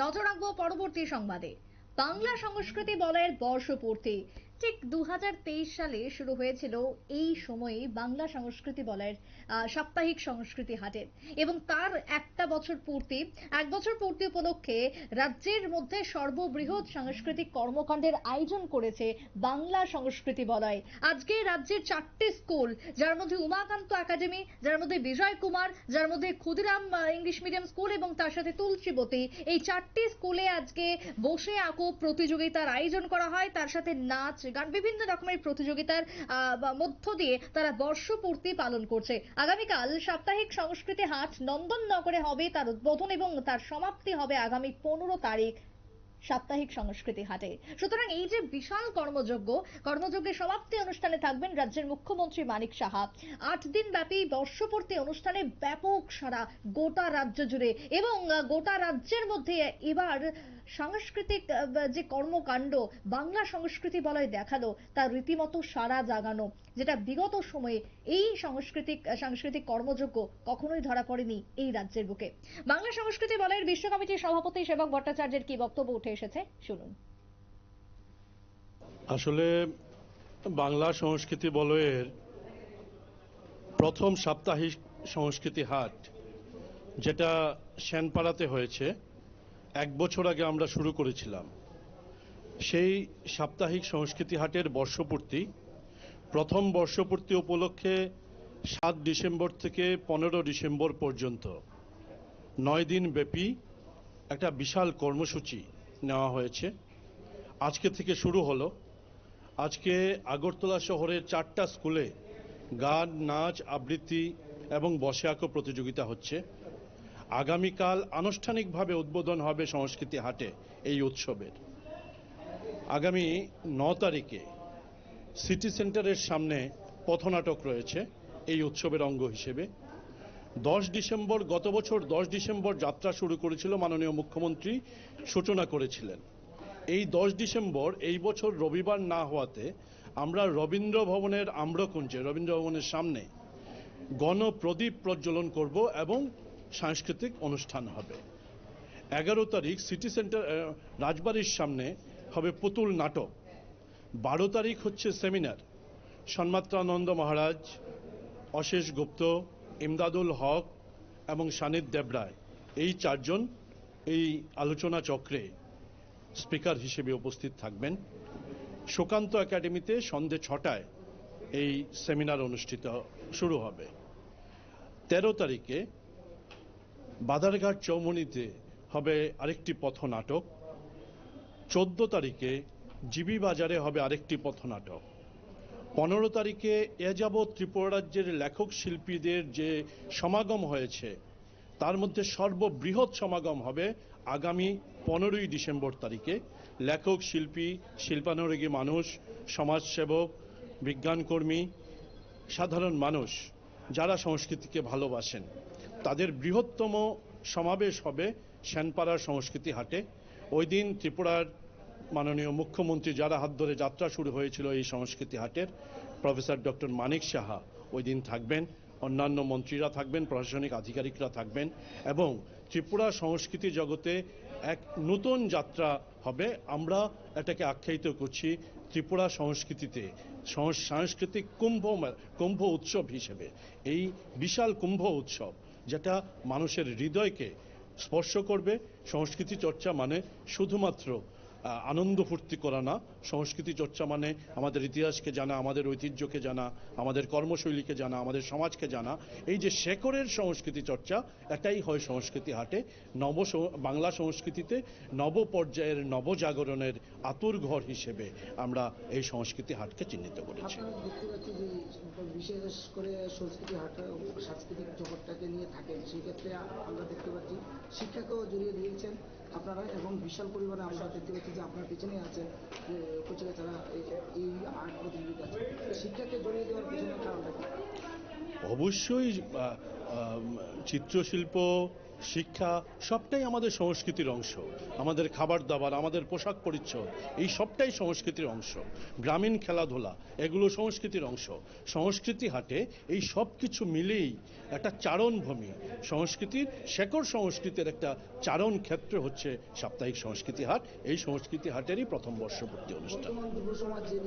নজর রাখবো পরবর্তী সংবাদে। বাংলা সংস্কৃতি বলয়ের বর্ষপূর্তি ঠিক 2023 সালে শুরু হয়েছিল এই সময়ে বাংলা সংস্কৃতি বলয়ের সাপ্তাহিক সংস্কৃতি হাটে, এবং তার এক বছর পূর্তি উপলক্ষে রাজ্যের মধ্যে সর্ববৃহৎ সাংস্কৃতিক কর্মকাণ্ডের আয়োজন করেছে বাংলা সংস্কৃতি বলয়। আজকে রাজ্যের 4টি স্কুল, যার মধ্যে উমাকান্ত একাডেমি, যার মধ্যে বিজয় কুমার, যার মধ্যে ক্ষুদিরাম ইংলিশ মিডিয়াম স্কুল এবং তার সাথে তুলসীবতী, এই 4টি স্কুলে আজকে বসে আঁকো প্রতিযোগিতার আয়োজন করা হয়। তার সাথে নাচ গান, বিভিন্ন রকমের প্রতিযোগিতার মধ্য দিয়ে তারা বর্ষপূর্তি পালন করছে। আগামীকাল সাপ্তাহিক সংস্কৃতি হাট নন্দননগরে হবে তার উদ্বোধন, এবং তার সমাপ্তি হবে আগামী 15 তারিখ সাপ্তাহিক সংস্কৃতি হাটে। সুতরাং এই যে বিশাল কর্মযজ্ঞের সমাপ্তি অনুষ্ঠানে থাকবেন রাজ্যের মুখ্যমন্ত্রী মানিক সাহা। 8 দিন ব্যাপী বর্ষপূর্তি অনুষ্ঠানে ব্যাপক সারা গোটা রাজ্য জুড়ে, এবং গোটা রাজ্যের মধ্যে এবার সাংস্কৃতিক যে কর্মকাণ্ড বাংলা সংস্কৃতি বলয় দেখালো তা রীতিমতো সারা জাগানো, যেটা বিগত সময়ে এই সাংস্কৃতিক কর্মযজ্ঞ কখনোই ধরা পড়েনি এই রাজ্যের বুকে। বাংলা সংস্কৃতি বলয়ের বিশ্ব কমিটির সভাপতি সেবক ভট্টাচার্যের কি বক্তব্য উঠে এসেছে শুনুন। আসলে বাংলা সংস্কৃতি বলয়ের প্রথম সাপ্তাহিক সংস্কৃতি হাট, যেটা শ্যানপাড়াতে হয়েছে, 1 বছর আগে আমরা শুরু করেছিলাম। সেই সাপ্তাহিক সংস্কৃতি হাটের বর্ষপূর্তি, প্রথম বর্ষপূর্তি উপলক্ষে 7 ডিসেম্বর থেকে 15 ডিসেম্বর পর্যন্ত 9 দিন ব্যাপী একটা বিশাল কর্মসূচি নেওয়া হয়েছে। আজকে থেকে শুরু হলো। আজকে আগরতলা শহরের 4টা স্কুলে গান, নাচ, আবৃত্তি এবং বসে আঁকো প্রতিযোগিতা হচ্ছে। আগামীকাল আনুষ্ঠানিকভাবে উদ্বোধন হবে সংস্কৃতি হাটে এই উৎসবের। আগামী 9 তারিখে সিটি সেন্টারের সামনে পথনাটক রয়েছে এই উৎসবের অঙ্গ হিসেবে। 10 ডিসেম্বর, গত বছর 10 ডিসেম্বর যাত্রা শুরু করেছিল, মাননীয় মুখ্যমন্ত্রী সূচনা করেছিলেন। এই 10 ডিসেম্বর এই বছর রবিবার না হওয়াতে আমরা রবীন্দ্র ভবনের আম্রকুঞ্জে, রবীন্দ্র ভবনের সামনে গণপ্রদীপ প্রজ্বলন করব এবং সাংস্কৃতিক অনুষ্ঠান হবে। 11 তারিখ সিটি সেন্টার রাজবাড়ির সামনে হবে পুতুল নাটক। 12 তারিখ হচ্ছে সেমিনার। সন্মাত্রানন্দ মহারাজ, অশেষ গুপ্ত, ইমদাদুল হক এবং সানিদ দেবরায়, এই 4 জন এই আলোচনা চক্রে স্পিকার হিসেবে উপস্থিত থাকবেন। সুকান্ত একাডেমিতে সন্ধে 6টায় এই সেমিনার অনুষ্ঠিত শুরু হবে। 13 তারিখে বাদারঘাট চৌমুহনীতে হবে আরেকটি পথনাটক। 14 তারিখে জিবি বাজারে হবে আরেকটি পথনাটক। 15 তারিখে এ যাবৎ ত্রিপুরা রাজ্যের লেখক শিল্পীদের যে সমাগম হয়েছে, তার মধ্যে সর্ববৃহৎ সমাগম হবে আগামী 15ই ডিসেম্বর তারিখে। লেখক, শিল্পী, শিল্পানুরাগী মানুষ, সমাজসেবক, বিজ্ঞানকর্মী, সাধারণ মানুষ যারা সংস্কৃতিকে ভালোবাসেন, তাদের বৃহত্তম সমাবেশ হবে শ্যানপাড়ার সংস্কৃতি হাটে। ওই দিন ত্রিপুরার মাননীয় মুখ্যমন্ত্রী, যারা হাত ধরে যাত্রা শুরু হয়েছিল এই সংস্কৃতি হাটের, প্রফেসর ডক্টর মানিক সাহা ওই দিন থাকবেন। অন্যান্য মন্ত্রীরা থাকবেন, প্রশাসনিক আধিকারিকরা থাকবেন, এবং ত্রিপুরা সংস্কৃতি জগতে এক নতুন যাত্রা হবে। আমরা এটাকে আখ্যায়িত করছি ত্রিপুরা সংস্কৃতিতে সাংস্কৃতিক কুম্ভ উৎসব হিসেবে। এই বিশাল কুম্ভ উৎসব, যেটা মানুষের হৃদয়কে স্পর্শ করবে। সংস্কৃতি চর্চা মানে শুধুমাত্র আনন্দ ফুর্তি করা না। সংস্কৃতি চর্চা মানে আমাদের ইতিহাসকে জানা, আমাদের ঐতিহ্যকে জানা, আমাদের কর্মশৈলীকে জানা, আমাদের সমাজকে জানা। এই যে শেকড়ের সংস্কৃতি চর্চা, এটাই হয় সংস্কৃতি হাটে। বাংলা সংস্কৃতিতে নব পর্যায়ের নবজাগরণের আতুর ঘর হিসেবে আমরা এই সংস্কৃতি হাটকে চিহ্নিত করেছি। বিশেষ করে সংস্কৃতি হাট সাংস্কৃতিক জগৎটাকে নিয়ে থাকেন, সেই ক্ষেত্রে আমরা দেখতে পাচ্ছি শিক্ষাকেও জড়িয়ে দিয়েছেন আপনারা, এবং বিশাল পরিমাণে আমরা দেখতে পাচ্ছি যে আপনার পিছনে আছে যে কচিকাচারা এই আর্ট প্রতিযোগিতা, শিক্ষাকে জড়িয়ে দেওয়ার পিছনে কারণটা কি? অবশ্যই চিত্রশিল্প, শিক্ষা সবটাই আমাদের সংস্কৃতির অংশ। আমাদের খাবার দাবার, আমাদের পোশাক পরিচ্ছদ, এই সবটাই সংস্কৃতির অংশ। গ্রামীণ খেলাধুলা, এগুলো সংস্কৃতির অংশ। সংস্কৃতি হাটে এই সব কিছু মিলেই একটা চারণভূমি, সংস্কৃতির শেকড় সংস্কৃতির একটা চারণ ক্ষেত্র হচ্ছে সাপ্তাহিক সংস্কৃতি হাট। এই সংস্কৃতি হাটেরই প্রথম বর্ষপূর্তি অনুষ্ঠান। বর্তমান যুব সমাজ যে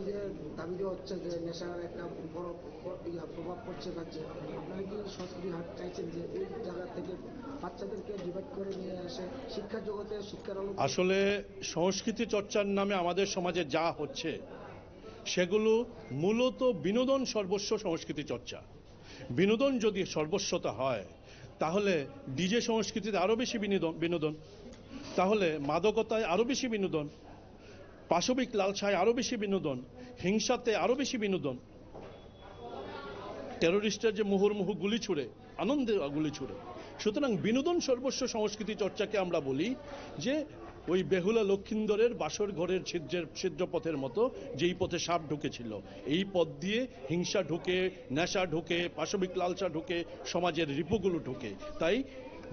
দাবি দেওয়া হচ্ছে যে নেশার একটা বড় প্রভাব পড়ছে রাজ্যে, আপনারা কি সংস্কৃতি হাট চাইছেন যে এই জায়গা থেকে বাচ্চাদেরকে ডিভাইড করে নিয়ে আসে শিক্ষার জগতে শিক্ষার আলো? আসলে সংস্কৃতি চর্চার নামে আমাদের সমাজে যা হচ্ছে সেগুলো মূলত বিনোদন সর্বস্ব সংস্কৃতি চর্চা। বিনোদন যদি সর্বস্বতা হয় তাহলে ডিজে সংস্কৃতিতে আরো বেশি বিনোদন, তাহলে মাদকতায় আরো বেশি বিনোদন, পাশবিক লালসায় আরো বেশি বিনোদন, হিংসাতে আরো বেশি বিনোদন, টেরোরিস্টের যে মুহুর্মুহু গুলি ছুড়ে, আনন্দে গুলি ছুড়ে। সুতরাং বিনোদন সর্বস্ব সংস্কৃতি চর্চাকে আমরা বলি যে ওই বেহুলা লক্ষিন্দরের বাসর ঘরের ছিদ্র পথের মতো যেই পথে সাপ ঢুকেছিল, এই পথ দিয়ে হিংসা ঢুকে, নেশা ঢুকে, পাশবিক লালসা ঢুকে, সমাজের রিপুগুলো ঢুকে। তাই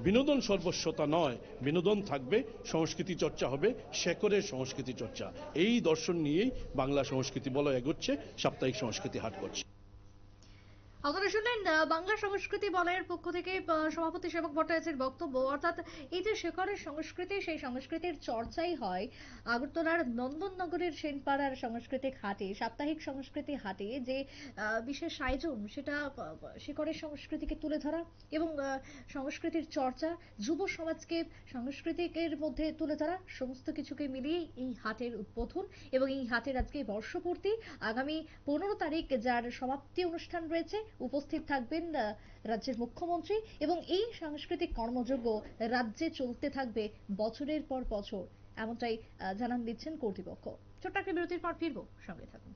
বিনোদন সর্বস্বতা নয়, বিনোদন থাকবে, সংস্কৃতি চর্চা হবে, শেকড়ের সংস্কৃতি চর্চা। এই দর্শন নিয়েই বাংলা সংস্কৃতি বলয় এগোচ্ছে, সাপ্তাহিক সংস্কৃতি হাট করছে। আপনারা শুনলেন বাংলা সংস্কৃতি বলয়ের পক্ষ থেকে সভাপতি সেবক ভট্টাচার্যের বক্তব্য। অর্থাৎ এই যে শেখরের সংস্কৃতি, সেই সংস্কৃতির চর্চাই হয় আগরতলার নন্দননগরের সেনপাড়ার সাংস্কৃতিক হাটে, সাপ্তাহিক সংস্কৃতি হাটে যে বিশেষ আয়োজন, সেটা শেখরের সংস্কৃতিকে তুলে ধরা এবং সংস্কৃতির চর্চা, যুব সমাজকে সাংস্কৃতিকের মধ্যে তুলে ধরা, সমস্ত কিছুকে মিলিয়ে এই হাটের উদ্বোধন এবং এই হাটের আজকে বর্ষপূর্তি। আগামী 15 তারিখ যার সমাপ্তি অনুষ্ঠান রয়েছে, উপস্থিত থাকবেন রাজ্যের মুখ্যমন্ত্রী এবং এই সাংস্কৃতিক কর্মযজ্ঞ রাজ্যে চলতে থাকবে বছরের পর বছর, এমনটাই জানান দিচ্ছেন কর্তৃপক্ষ। ছোট্ট একটা বিরতির পর ফিরবো, সঙ্গে থাকুন।